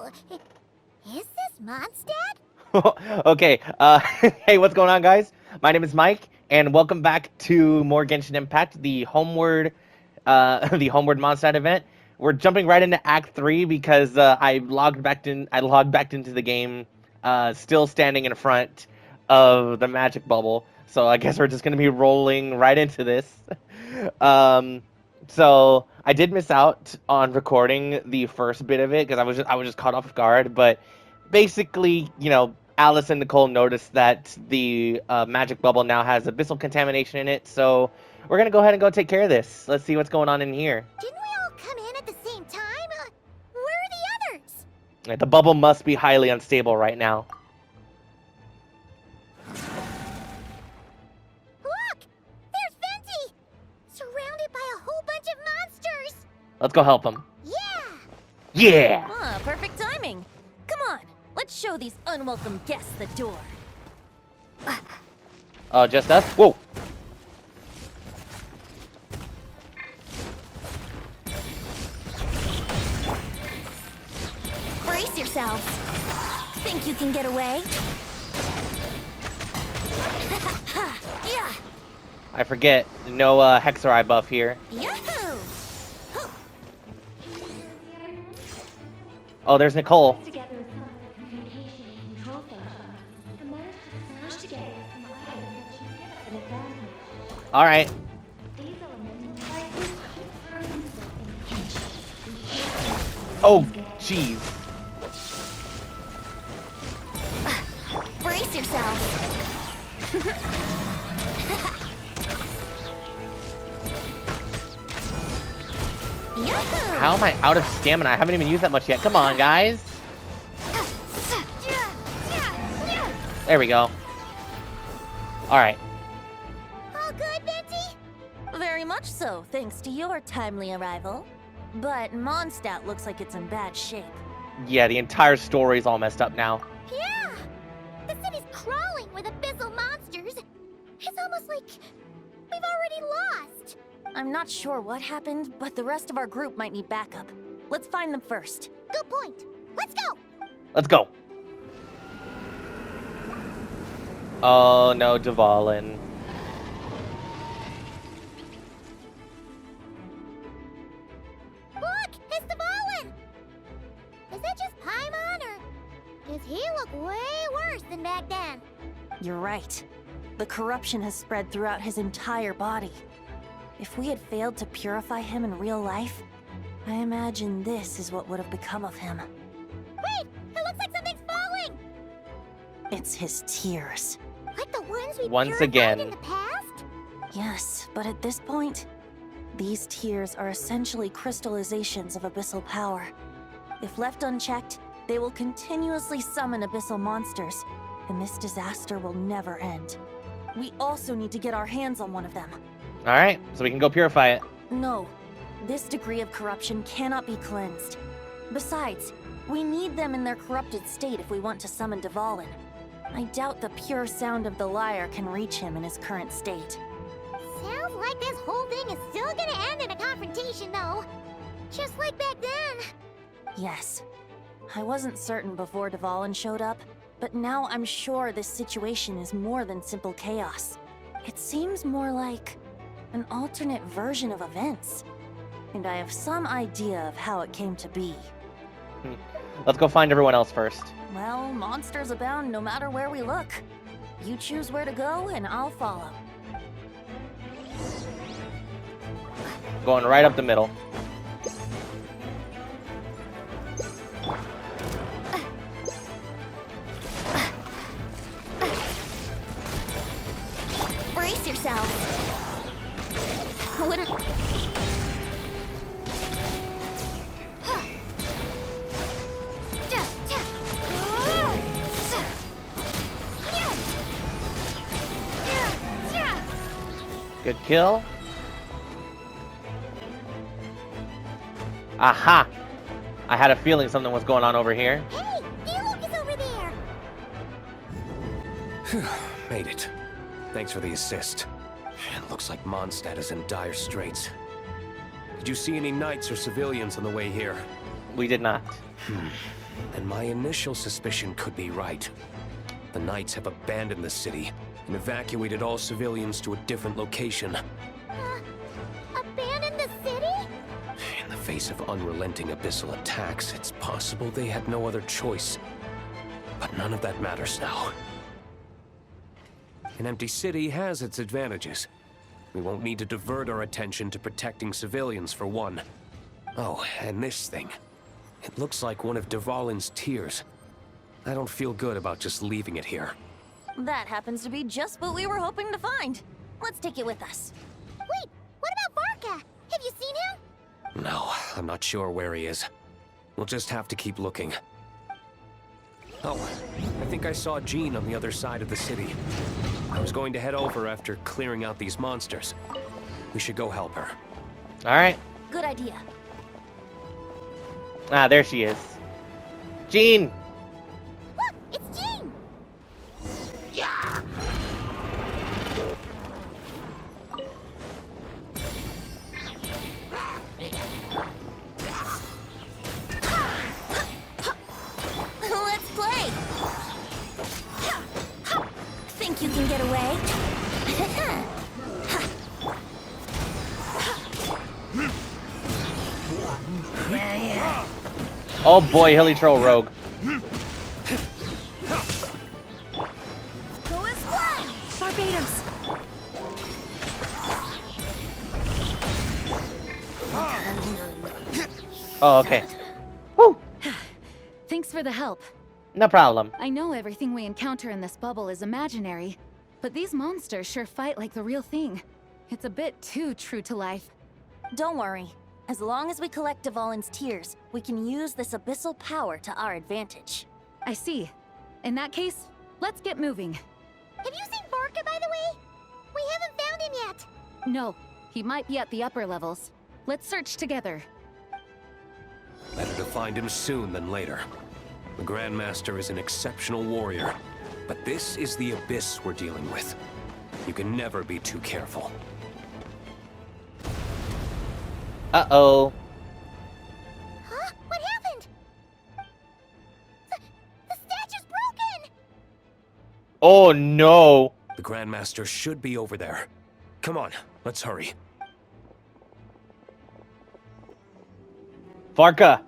Oh, is this Mondstadt? Okay, hey, what's going on, guys? My name is Mike, and welcome back to more Genshin Impact, the Homeward, the Homeward Mondstadt event. We're jumping right into Act 3 because I logged back into the game, still standing in front of the magic bubble. So I guess we're just gonna be rolling right into this. So I did miss out on recording the first bit of it because I was just caught off guard. But basically, Alice and Nicole noticed that the magic bubble now has abyssal contamination in it. So we're gonna go ahead and go take care of this. Let's see what's going on in here. Didn't we all come in at the same time? Where are the others? The bubble must be highly unstable right now. Look! There's Venti! Surrounded by a whole bunch of monsters! Let's go help him. Yeah! Yeah! Ah, perfect timing. Come on, let's show these unwelcome guests the door. Oh, just us? Whoa! Brace yourselves. Think you can get away? Yeah. I forget. No Hexer buff here. Yahoo! Oh, there's Nicole. Together with some of the communication and control functions, and managed to smash together some items that should give us an advantage. Alright. These elemental devices are useful in pinch. Oh, jeez. Brace yourselves. Yahoo! How am I out of stamina? I haven't even used that much yet. Come on, guys. There we go. Alright. All good, Venti? Very much so, thanks to your timely arrival. But Mondstadt looks like it's in bad shape. Yeah, the entire story's all messed up now. Yeah! The city's crawling with abyssal monsters. It's almost like we've already lost. I'm not sure what happened, but the rest of our group might need backup. Let's find them first. Good point. Let's go! Let's go. Oh no, Dvalin. Look! It's Dvalin! Is that just Paimon, or does he look way worse than back then? You're right. The corruption has spread throughout his entire body. If we had failed to purify him in real life, I imagine this is what would have become of him. Wait! It looks like something's falling! It's his tears. Like the ones we Once purified again. in the past? Yes, but at this point, these tears are essentially crystallizations of abyssal power. If left unchecked, they will continuously summon abyssal monsters, and this disaster will never end. We also need to get our hands on one of them. Alright, so we can go purify it. No, this degree of corruption cannot be cleansed. Besides, we need them in their corrupted state if we want to summon Dvalin. I doubt the pure sound of the lyre can reach him in his current state. Sounds like this whole thing is still gonna end in a confrontation, though. Just like back then. Yes. I wasn't certain before Dvalin showed up, but now I'm sure this situation is more than simple chaos. It seems more like an alternate version of events. And I have some idea of how it came to be. Let's go find everyone else first. Well, monsters abound no matter where we look. You choose where to go, and I'll follow. Going right up the middle. Brace yourself. What? Good kill. Aha! I had a feeling something was going on over here. Hey! Diluc is over there! Made it. Thanks for the assist. It looks like Mondstadt is in dire straits. Did you see any knights or civilians on the way here? We did not. And my initial suspicion could be right. The Knights have abandoned the city and evacuated all civilians to a different location. Abandon the city? In the face of unrelenting abyssal attacks, it's possible they had no other choice. But none of that matters now. An empty city has its advantages. We won't need to divert our attention to protecting civilians, for one. Oh, and this thing. It looks like one of Dvalin's tears. I don't feel good about just leaving it here. That happens to be just what we were hoping to find. Let's take it with us. Wait, what about Varka? Have you seen him? No, I'm not sure where he is. We'll just have to keep looking. Oh, I think I saw Jean on the other side of the city. I was going to head over after clearing out these monsters. We should go help her. Alright. Good idea. Ah, there she is. Jean! Look, it's Jean! Let's play! Think you can get away? Oh boy, Hilly Troll Rogue. Go as one! Barbados! Oh, okay. Woo! Thanks for the help. No problem. I know everything we encounter in this bubble is imaginary, but these monsters sure fight like the real thing. It's a bit too true to life. Don't worry. As long as we collect Dvalin's tears, we can use this abyssal power to our advantage. I see. In that case, let's get moving. Have you seen Varka, by the way? We haven't found him yet. No, he might be at the upper levels. Let's search together. Better to find him soon than later. The Grandmaster is an exceptional warrior, but this is the abyss we're dealing with. You can never be too careful. Uh-oh. Huh? What happened? The statue's broken! Oh no. The Grandmaster should be over there. Come on, let's hurry. Varka.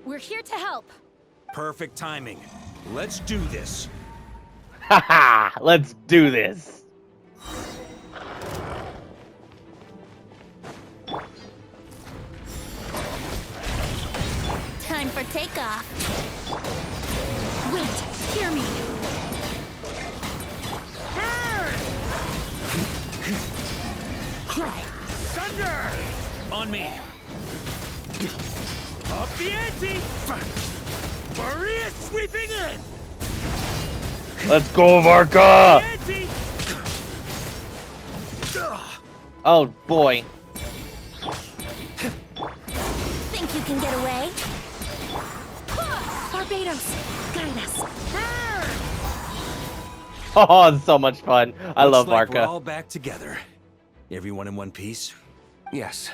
We're here to help. Perfect timing. Let's do this. Haha, let's do this. Time for takeoff. Wait, hear me. Thunder! On me. Up the ante! Maria sweeping in! Let's go, Varka! Ante! Oh boy. Think you can get away? Barbados, guide us. Oh, it's so much fun. I love Looks like we're Varka. all back together. Everyone in one piece? Yes.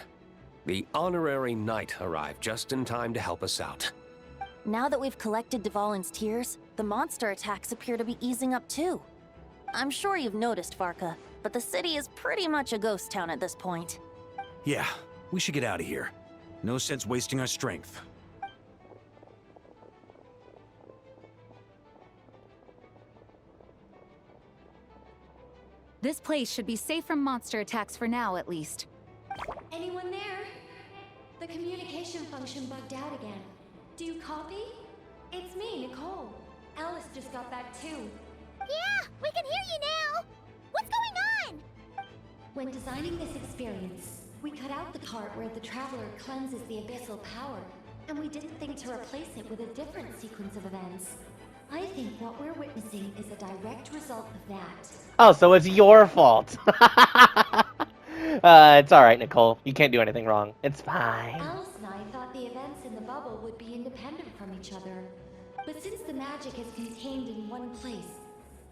The honorary knight arrived just in time to help us out. Now that we've collected Dvalin's tears, the monster attacks appear to be easing up too. I'm sure you've noticed, Varka, but the city is pretty much a ghost town at this point. Yeah, we should get out of here. No sense wasting our strength. This place should be safe from monster attacks for now, at least. Anyone there? The communication function bugged out again. Do you copy? It's me, Nicole. Alice just got back too. Yeah, we can hear you now. What's going on? When designing this experience, we cut out the part where the Traveler cleanses the abyssal power, and we didn't think to replace it with a different sequence of events. I think what we're witnessing is a direct result of that. Oh, so it's your fault. It's alright, Nicole. You can't do anything wrong. It's fine. Alice and I thought the events in the bubble would be independent from each other. But since the magic is contained in one place,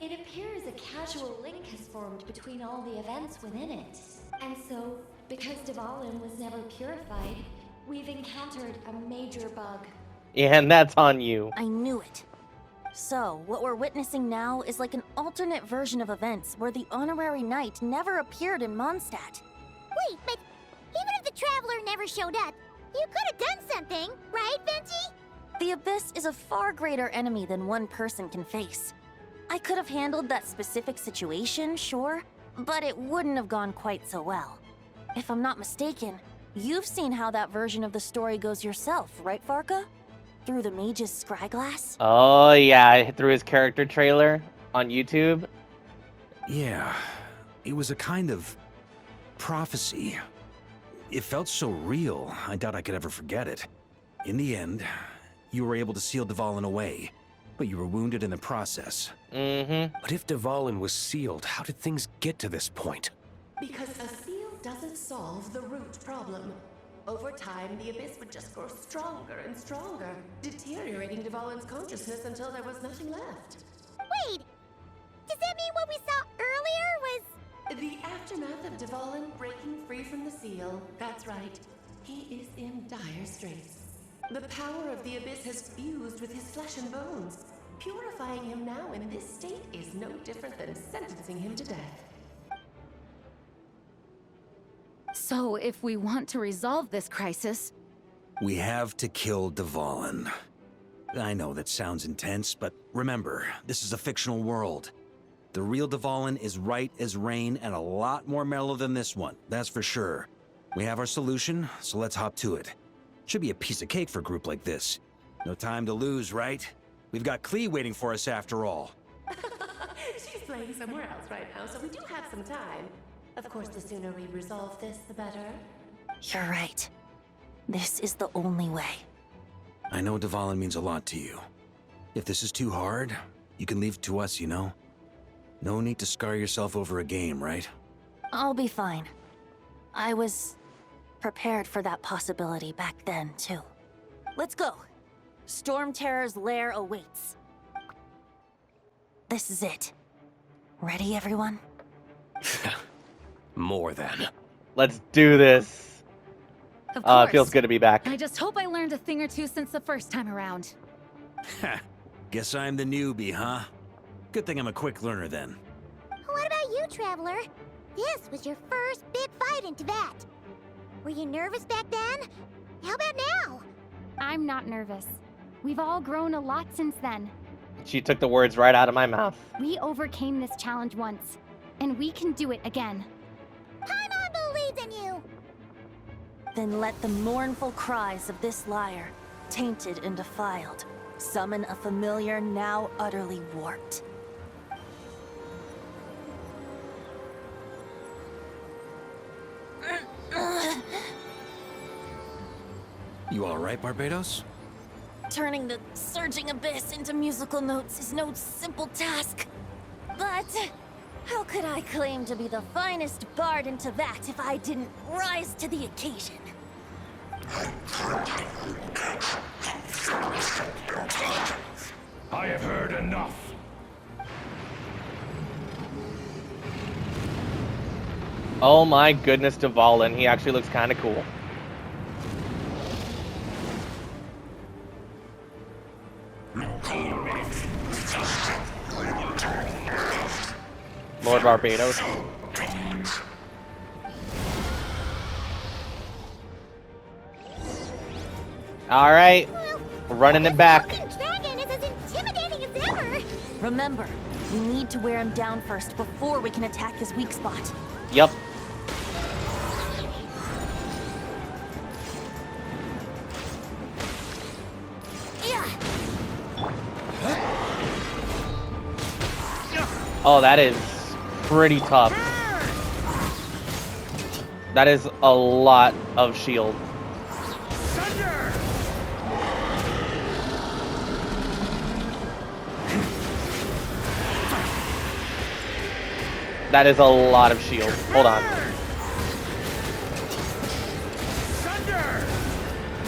it appears a casual link has formed between all the events within it. And so, because Dvalin was never purified, We've encountered a major bug. And that's on you. I knew it. So, what we're witnessing now is like an alternate version of events where the honorary knight never appeared in Mondstadt. Wait, but even if the Traveler never showed up, you could have done something, right, Venti? The Abyss is a far greater enemy than one person can face. I could have handled that specific situation, sure, but it wouldn't have gone quite so well. If I'm not mistaken, you've seen how that version of the story goes yourself, right, Farka? Through the mage's scryglass? Oh yeah, through his character trailer on YouTube. Yeah, it was a kind of prophecy. It felt so real, I doubt I could ever forget it. In the end, you were able to seal Dvalin away, but you were wounded in the process. But if Dvalin was sealed, how did things get to this point? Because a seal doesn't solve the root problem. Over time, the Abyss would just grow stronger and stronger, deteriorating Dvalin's consciousness until there was nothing left. Wait, does that mean what we saw earlier was... The aftermath of Dvalin breaking free from the seal, that's right. He is in dire straits. The power of the Abyss has fused with his flesh and bones. Purifying him now in this state is no different than sentencing him to death. So, if we want to resolve this crisis, We have to kill Dvalin. I know that sounds intense, but remember, this is a fictional world. The real Dvalin is right as rain and a lot more mellow than this one, that's for sure. We have our solution, so let's hop to it. Should be a piece of cake for a group like this. No time to lose, right? We've got Klee waiting for us after all. She's playing somewhere else right now, so we do have some time. Of course, the sooner we resolve this, the better. You're right. This is the only way. I know Dvalin means a lot to you. If this is too hard, you can leave it to us, you know? No need to scar yourself over a game, right? I'll be fine. I was prepared for that possibility back then, too. Let's go. Storm Terror's lair awaits. This is it. Ready, everyone? More than. Let's do this. of course. It feels good to be back. I just hope I learned a thing or two since the first time around. Ha! Guess I'm the newbie, huh? Good thing I'm a quick learner then. What about you, Traveler? This was your first big fight in Tibet. Were you nervous back then? How about now? I'm not nervous. We've all grown a lot since then. She took the words right out of my mouth. We overcame this challenge once, and we can do it again. Paimon believes in you! Then let the mournful cries of this lyre, tainted and defiled, summon a familiar now utterly warped. You alright, Barbados? Turning the surging abyss into musical notes is no simple task. But how could I claim to be the finest bard in Tibet if I didn't rise to the occasion? I have heard enough. Oh my goodness, Dvalin. He actually looks kind of cool. Lord Barbados. All right, we're running it back. Fucking dragon is as intimidating as ever! Remember, we need to wear him down first before we can attack his weak spot. Yep. Oh, that is pretty tough. That is a lot of shield. That is a lot of shield. Hold on.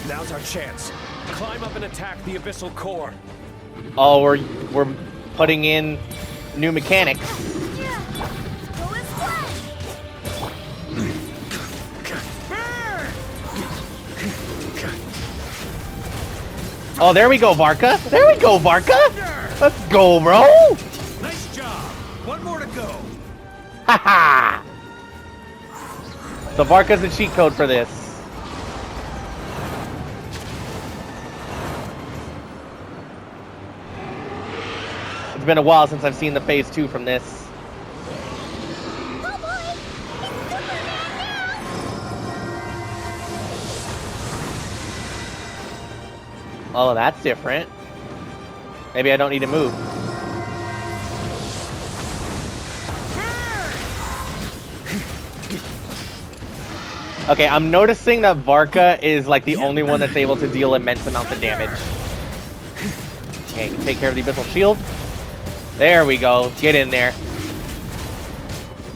Now's our chance. Climb up and attack the abyssal core. Oh, we're putting in new mechanics. Oh, there we go, Varka. There we go, Varka. Let's go, bro. Nice job. One more to go. Haha. So Varka's the cheat code for this. It's been a while since I've seen the phase 2 from this. Oh boy! It's Superman now! Oh, that's different. Maybe I don't need to move. Okay, I'm noticing that Varka is like the only one that's able to deal immense amounts of damage. Okay, take care of the Abyssal Shield. There we go. Get in there.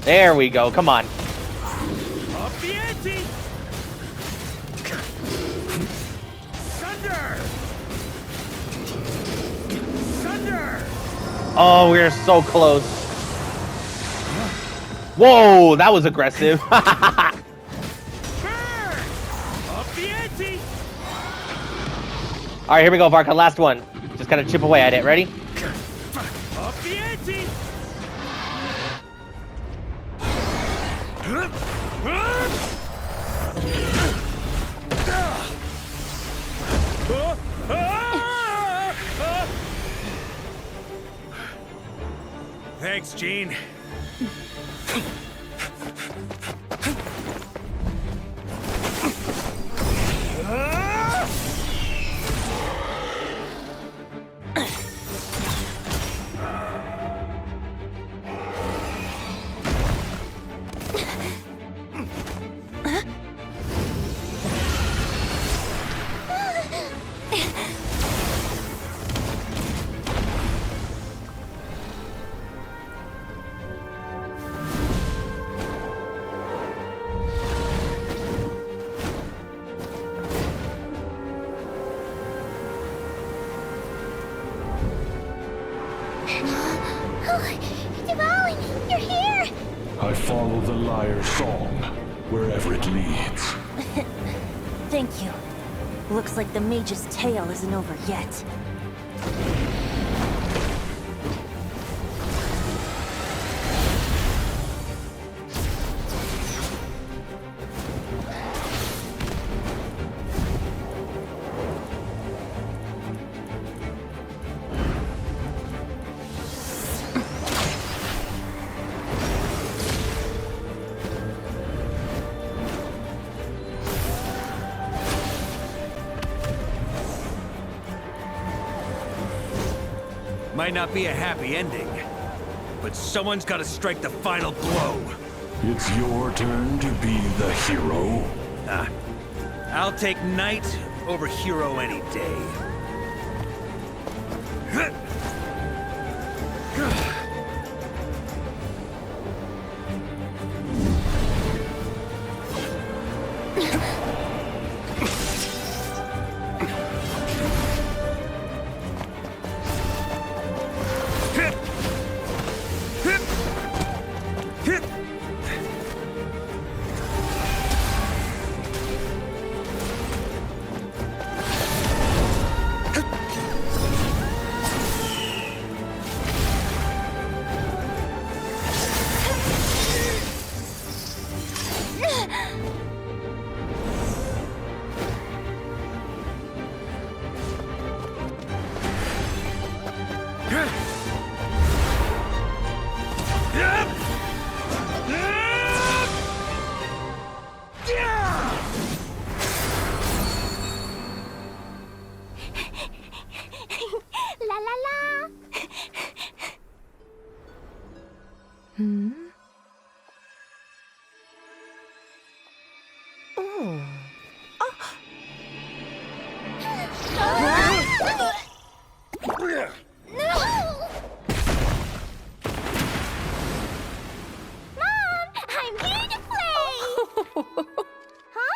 There we go. Come on. Up the ante. Thunder. Thunder. Oh, we're so close. Whoa, that was aggressive. All right, here we go, Varka. Last one. Just kind of chip away at it. Ready? Up the ante. Thanks, Gene. Devouring, you're here! I follow the lyre's song, wherever it leads. Thank you. Looks like the mage's tale isn't over yet. Might not be a happy ending, but someone's got to strike the final blow. It's your turn to be the hero. I'll take knight over hero any day. La la la! No! Mom, I'm here to play! Huh?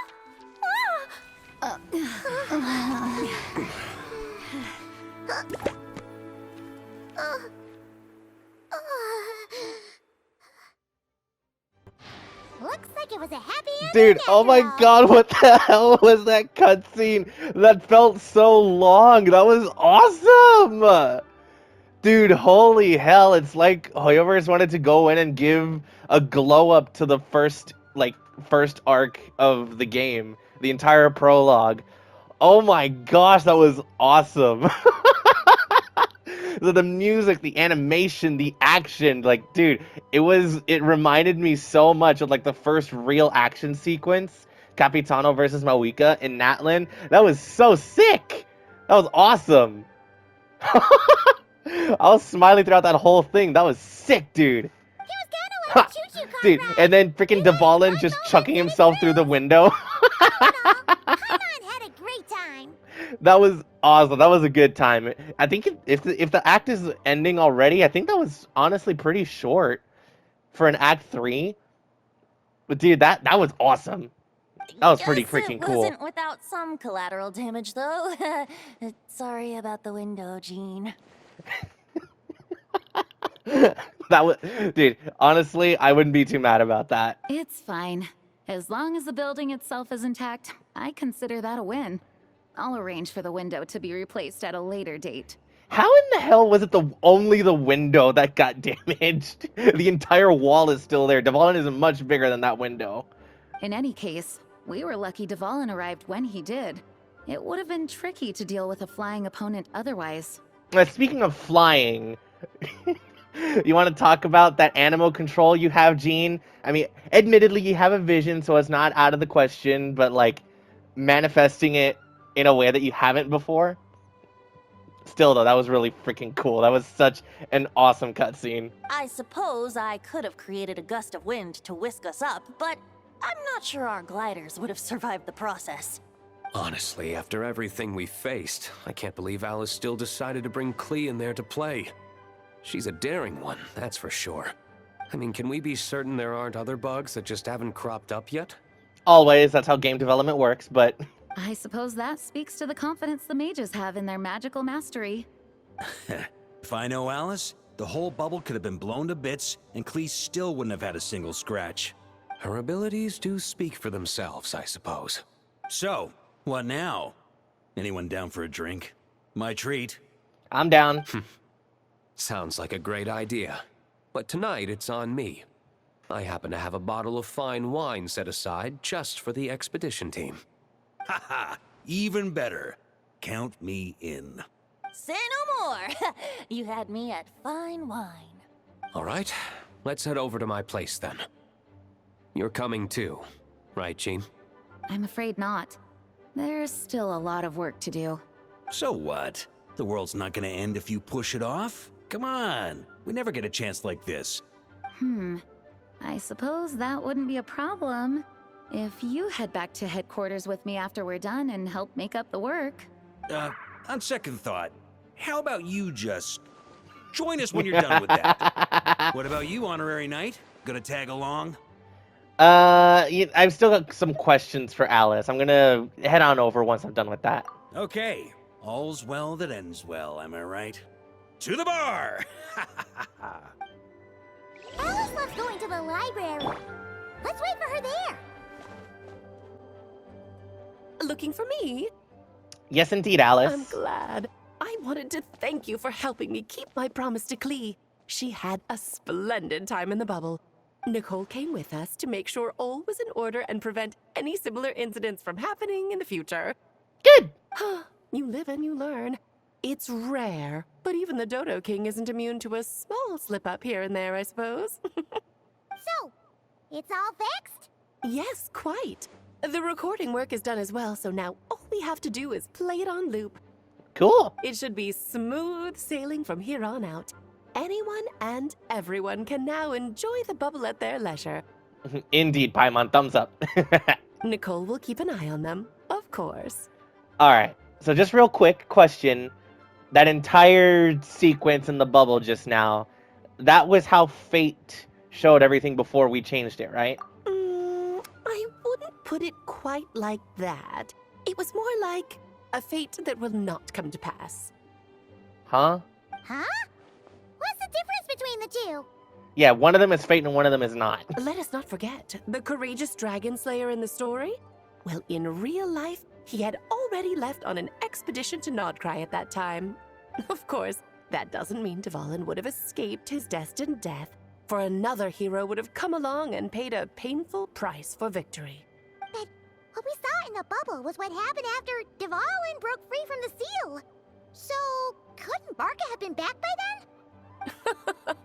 Looks like it was a happy Dude, oh my god, what the hell was that cutscene? That felt so long. That was awesome. Dude, holy hell, it's like whoever's wanted to go in and give a glow up to the first arc of the game, the entire prologue. Oh my gosh, that was awesome. The music, the animation, the action, like, dude, it reminded me so much of like the first real action sequence, Capitano versus Mawika in Natlan. That was so sick. That was awesome. I was smiling throughout that whole thing. That was sick, dude. He was gonna let a choo-choo car Dude, ride. and then freaking Dvalin just chucking himself through the window. Paimon had a great time. That was awesome. That was a good time. I think if the act is ending already, I think that was honestly pretty short for an act 3. But dude, that was awesome. That was pretty Guess freaking it cool. wasn't without some collateral damage, though. Sorry about the window, Jean. That was, dude, honestly, I wouldn't be too mad about that. It's fine. As long as the building itself is intact, I consider that a win. I'll arrange for the window to be replaced at a later date. How in the hell was it only the window that got damaged? The entire wall is still there. Dvalin is much bigger than that window. In any case, we were lucky Dvalin arrived when he did. It would have been tricky to deal with a flying opponent otherwise. Speaking of flying, you want to talk about that animal control you have, Jean? I mean, admittedly, you have a vision, so it's not out of the question, but like manifesting it in a way that you haven't before. Still, though, that was really freaking cool. That was such an awesome cutscene. I suppose I could have created a gust of wind to whisk us up, but I'm not sure our gliders would have survived the process. Honestly, after everything we faced, I can't believe Alice still decided to bring Klee in there to play. She's a daring one, that's for sure. I mean, can we be certain there aren't other bugs that just haven't cropped up yet? Always, that's how game development works, but... I suppose that speaks to the confidence the mages have in their magical mastery. If I know Alice, the whole bubble could have been blown to bits, and Klee still wouldn't have had a single scratch. Her abilities do speak for themselves, I suppose. So, what now? Anyone down for a drink? My treat. I'm down. Sounds like a great idea. But tonight it's on me. I happen to have a bottle of fine wine set aside just for the expedition team. Haha, even better. Count me in. Say no more! You had me at fine wine. All right, let's head over to my place then. You're coming too, right, Jean? I'm afraid not. There's still a lot of work to do. So what? The world's not gonna end if you push it off? Come on, we never get a chance like this. I suppose that wouldn't be a problem if you head back to headquarters with me after we're done and help make up the work. On second thought, how about you just join us when you're done with that? What about you, Honorary Knight? Gonna tag along? I've still got some questions for Alice. I'm gonna head on over once I'm done with that. Okay, all's well that ends well, am I right? To the bar! Alice loves going to the library. Let's wait for her there. Looking for me? Yes, indeed, Alice. I'm glad. I wanted to thank you for helping me keep my promise to Klee. She had a splendid time in the bubble. Nicole came with us to make sure all was in order and prevent any similar incidents from happening in the future. Good. You live and you learn. It's rare, but even the Dodo King isn't immune to a small slip-up here and there, I suppose. So, it's all fixed? Yes, quite. The recording work is done as well, so now all we have to do is play it on loop. Cool. It should be smooth sailing from here on out. Anyone and everyone can now enjoy the bubble at their leisure. Indeed, Paimon, thumbs up. Nicole will keep an eye on them, of course. All right. So just real quick question. That entire sequence in the bubble just now, that was how Fate showed everything before we changed it, right? I wouldn't put it quite like that. It was more like a fate that will not come to pass. Huh? Huh? What's the difference between the two? Yeah, one of them is fate and one of them is not. Let us not forget the courageous dragon slayer in the story. Well, in real life, he had already left on an expedition to Nodcry at that time. Of course, that doesn't mean Dvalin would have escaped his destined death, for another hero would have come along and paid a painful price for victory. But what we saw in the bubble was what happened after Dvalin broke free from the seal. So, couldn't Barca have been back by then?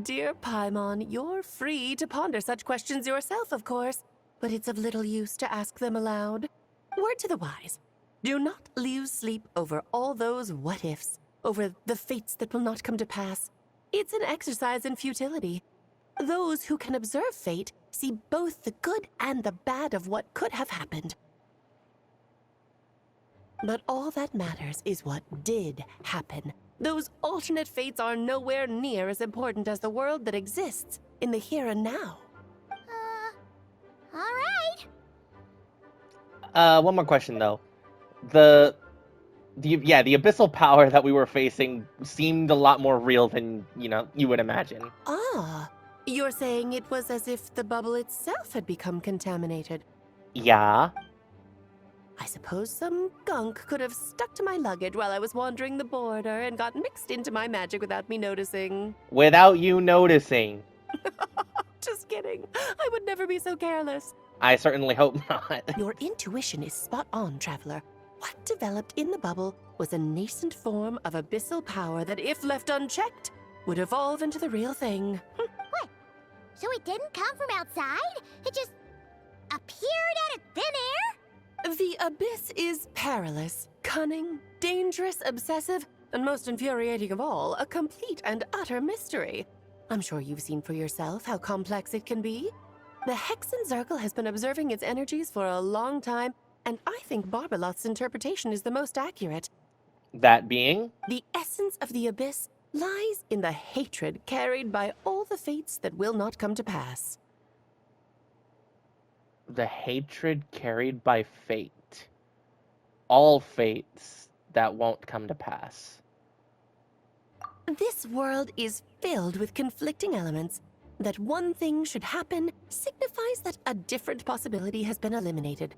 Dear Paimon, you're free to ponder such questions yourself, of course, but it's of little use to ask them aloud. Word to the wise. Do not lose sleep over all those what-ifs, over the fates that will not come to pass. It's an exercise in futility. Those who can observe fate see both the good and the bad of what could have happened. But all that matters is what did happen. Those alternate fates are nowhere near as important as the world that exists in the here and now. Alright. One more question though. The abyssal power that we were facing seemed a lot more real than, you would imagine. Ah, you're saying it was as if the bubble itself had become contaminated. Yeah. I suppose some gunk could have stuck to my luggage while I was wandering the border and got mixed into my magic without me noticing. Without you noticing. Just kidding. I would never be so careless. I certainly hope not. Your intuition is spot on, Traveler. What developed in the bubble was a nascent form of abyssal power that, if left unchecked, would evolve into the real thing. What? So it didn't come from outside? It just appeared out of thin air? The abyss is perilous, cunning, dangerous, obsessive, and most infuriating of all, a complete and utter mystery. I'm sure you've seen for yourself how complex it can be. The Hexen Circle has been observing its energies for a long time, and I think Barbalot's interpretation is the most accurate. That being? The essence of the abyss lies in the hatred carried by all the fates that will not come to pass. The hatred carried by fate. All fates that won't come to pass. This world is filled with conflicting elements. That one thing should happen signifies that a different possibility has been eliminated.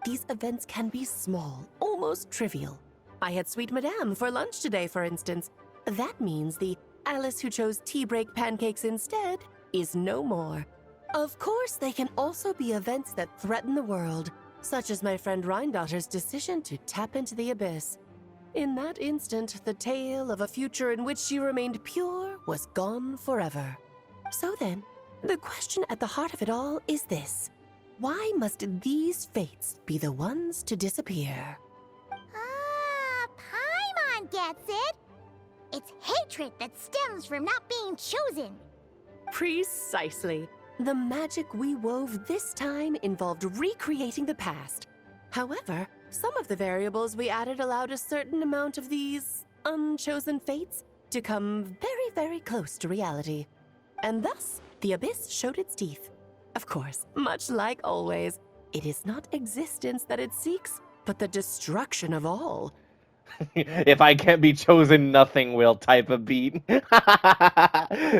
These events can be small, almost trivial. I had Sweet Madame for lunch today, for instance. That means the Alice who chose tea break pancakes instead is no more. Of course, they can also be events that threaten the world, such as my friend Rhindotter's decision to tap into the abyss. In that instant, the tale of a future in which she remained pure was gone forever. So then, the question at the heart of it all is this. Why must these fates be the ones to disappear? Ah, Paimon gets it. It's hatred that stems from not being chosen. Precisely. The magic we wove this time involved recreating the past. However, some of the variables we added allowed a certain amount of these unchosen fates to come very, very close to reality. And thus, the abyss showed its teeth. Of course, much like always, it is not existence that it seeks, but the destruction of all. If I can't be chosen, nothing will type of beat.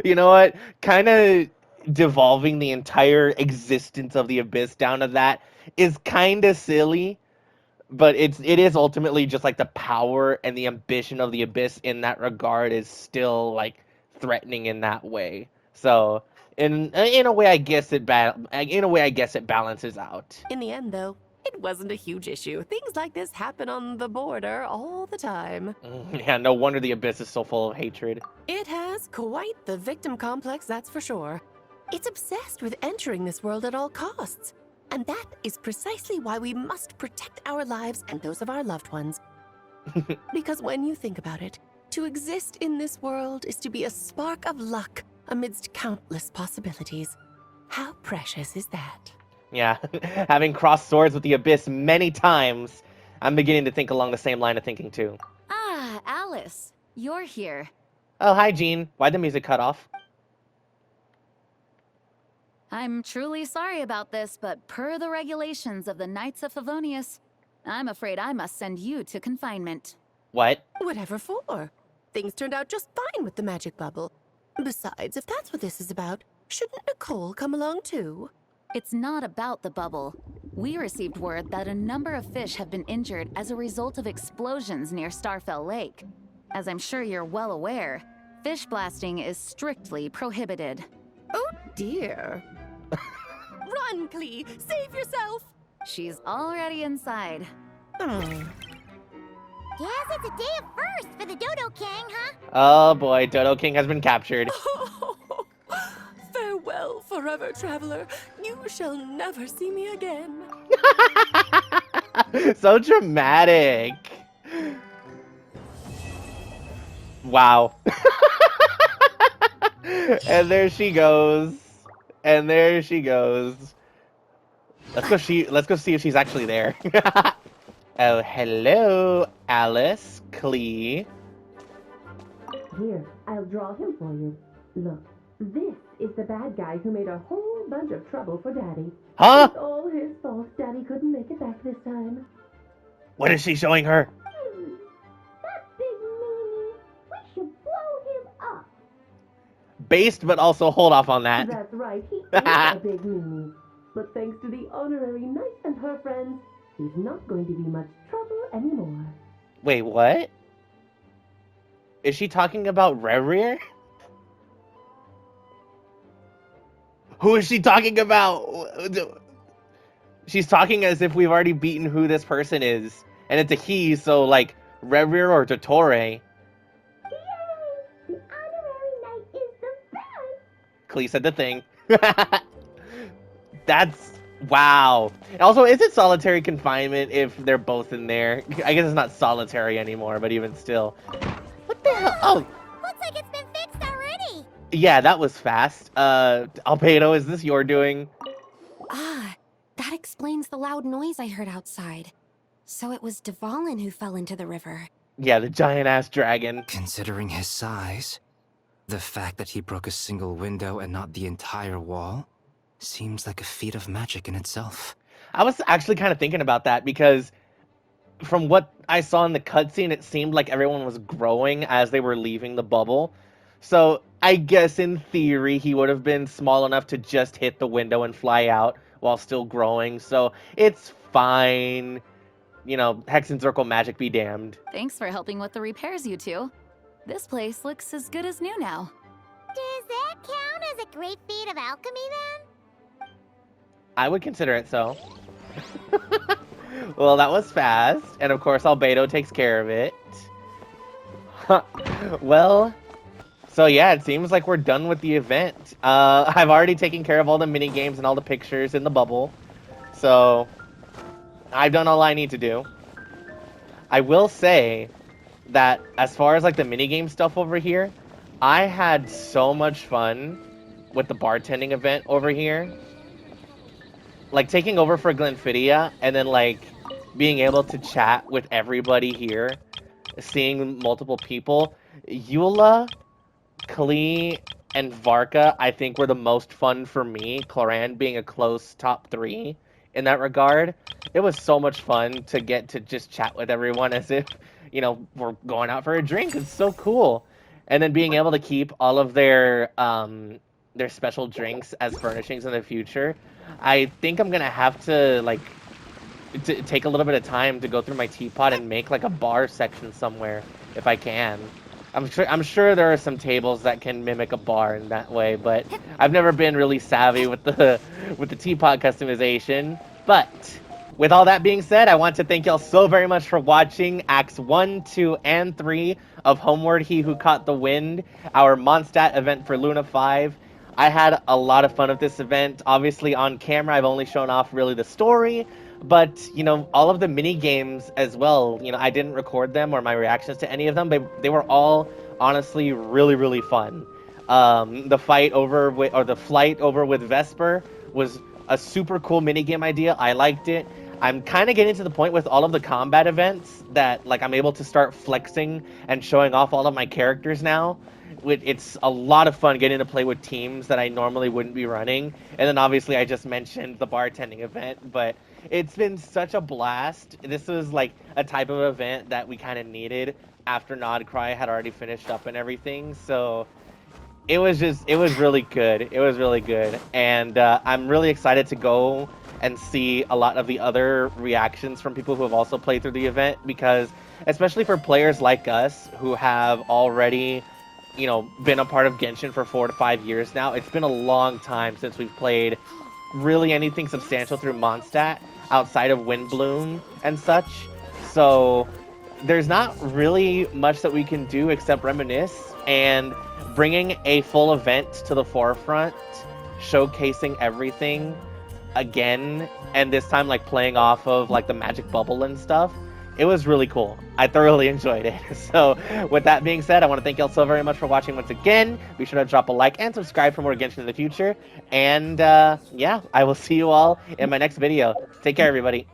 You know what? Kind of devolving the entire existence of the abyss down to that is kind of silly, but it is ultimately just like the power and the ambition of the abyss in that regard is still like threatening in that way. So in a way, I guess it balances out. In the end, though, it wasn't a huge issue. Things like this happen on the border all the time. Yeah, no wonder the abyss is so full of hatred. It has quite the victim complex, that's for sure. It's obsessed with entering this world at all costs. And that is precisely why we must protect our lives and those of our loved ones. Because when you think about it, to exist in this world is to be a spark of luck amidst countless possibilities. How precious is that? Yeah, having crossed swords with the abyss many times, I'm beginning to think along the same line of thinking too. Ah, Alice, you're here. Oh, hi, Jean. Why'd the music cut off? I'm truly sorry about this, but per the regulations of the Knights of Favonius, I'm afraid I must send you to confinement. What? Whatever for. Things turned out just fine with the magic bubble. Besides, if that's what this is about, shouldn't Nicole come along too? It's not about the bubble. We received word that a number of fish have been injured as a result of explosions near Starfell Lake. As I'm sure you're well aware, fish blasting is strictly prohibited. Oh dear. Run, Clee! Save yourself! She's already inside. Oh. Guess it's a day of first for the Dodo King, huh? Oh boy, Dodo King has been captured. Farewell, forever traveler. You shall never see me again. So dramatic. Wow. And there she goes. And there she goes. Let's go see if she's actually there. Oh, hello, Alice, Clee. Here, I'll draw him for you. Look, this is the bad guy who made a whole bunch of trouble for Daddy. Huh? It's all his fault Daddy couldn't make it back this time. What is she showing her? That big meanie. We should blow him up. Based, but also hold off on that. That's right, he is a big meanie. But thanks to the honorary knight and her friends, he's not going to be much trouble anymore. Wait, what? Is she talking about Reverie? Who is she talking about? She's talking as if we've already beaten who this person is. And it's a he, so like Reverie or Dottore. Yay! The honorary knight is the best. Clee said the thing. That's... wow. Also, is it solitary confinement if they're both in there? I guess it's not solitary anymore, but even still. What the hell? Oh! Looks like it's been fixed already. Yeah, that was fast. Albedo, is this your doing? Ah, that explains the loud noise I heard outside. So it was Dvalin who fell into the river. Yeah, the giant-ass dragon. Considering his size, the fact that he broke a single window and not the entire wall seems like a feat of magic in itself. I was actually kind of thinking about that because from what I saw in the cutscene, it seemed like everyone was growing as they were leaving the bubble. So I guess in theory, he would have been small enough to just hit the window and fly out while still growing. So it's fine. You know, Hex and Circle magic be damned. Thanks for helping with the repairs, you two. This place looks as good as new now. Does that count as a great feat of alchemy then? I would consider it so. Well, that was fast. And of course, Albedo takes care of it. Well, so yeah, it seems like we're done with the event. I've already taken care of all the mini games and all the pictures in the bubble. So I've done all I need to do. I will say that as far as like the mini game stuff over here, I had so much fun with the bartending event over here. Like taking over for Glenfiddich and then like being able to chat with everybody here, seeing multiple people. Eula, Klee, and Varka, I think were the most fun for me. Cloran being a close top 3 in that regard. It was so much fun to get to just chat with everyone as if, you know, we're going out for a drink. It's so cool. And then being able to keep all of their special drinks as furnishings in the future. I think I'm gonna have to like take a little bit of time to go through my teapot and make like a bar section somewhere if I can. I'm sure there are some tables that can mimic a bar in that way, but I've never been really savvy with the teapot customization. But with all that being said, I want to thank y'all so very much for watching Acts 1, 2, and 3 of Homeward, He Who Caught the Wind, our Mondstadt event for Luna 5. I had a lot of fun with this event. Obviously, on camera, I've only shown off really the story, but, you know, all of the mini games as well, you know, I didn't record them or my reactions to any of them, but they were all honestly really, really fun. The flight over with Vesper was a super cool mini game idea. I liked it. I'm kind of getting to the point with all of the combat events that, like, I'm able to start flexing and showing off all of my characters now. It's a lot of fun getting to play with teams that I normally wouldn't be running. And then obviously I just mentioned the bartending event, but it's been such a blast. This was like a type of event that we kind of needed after Nodcry had already finished up and everything. So it was really good. It was really good, and I'm really excited to go and see a lot of the other reactions from people who have also played through the event, because especially for players like us who have already, you know, been a part of Genshin for 4 to 5 years now, it's been a long time since we've played really anything substantial through Mondstadt outside of Windbloom and such. So there's not really much that we can do except reminisce, and bringing a full event to the forefront, showcasing everything again, and this time like playing off of like the magic bubble and stuff. It was really cool. I thoroughly enjoyed it. So with that being said, I want to thank y'all so very much for watching once again. Be sure to drop a like and subscribe for more Genshin in the future. And yeah, I will see you all in my next video. Take care, everybody.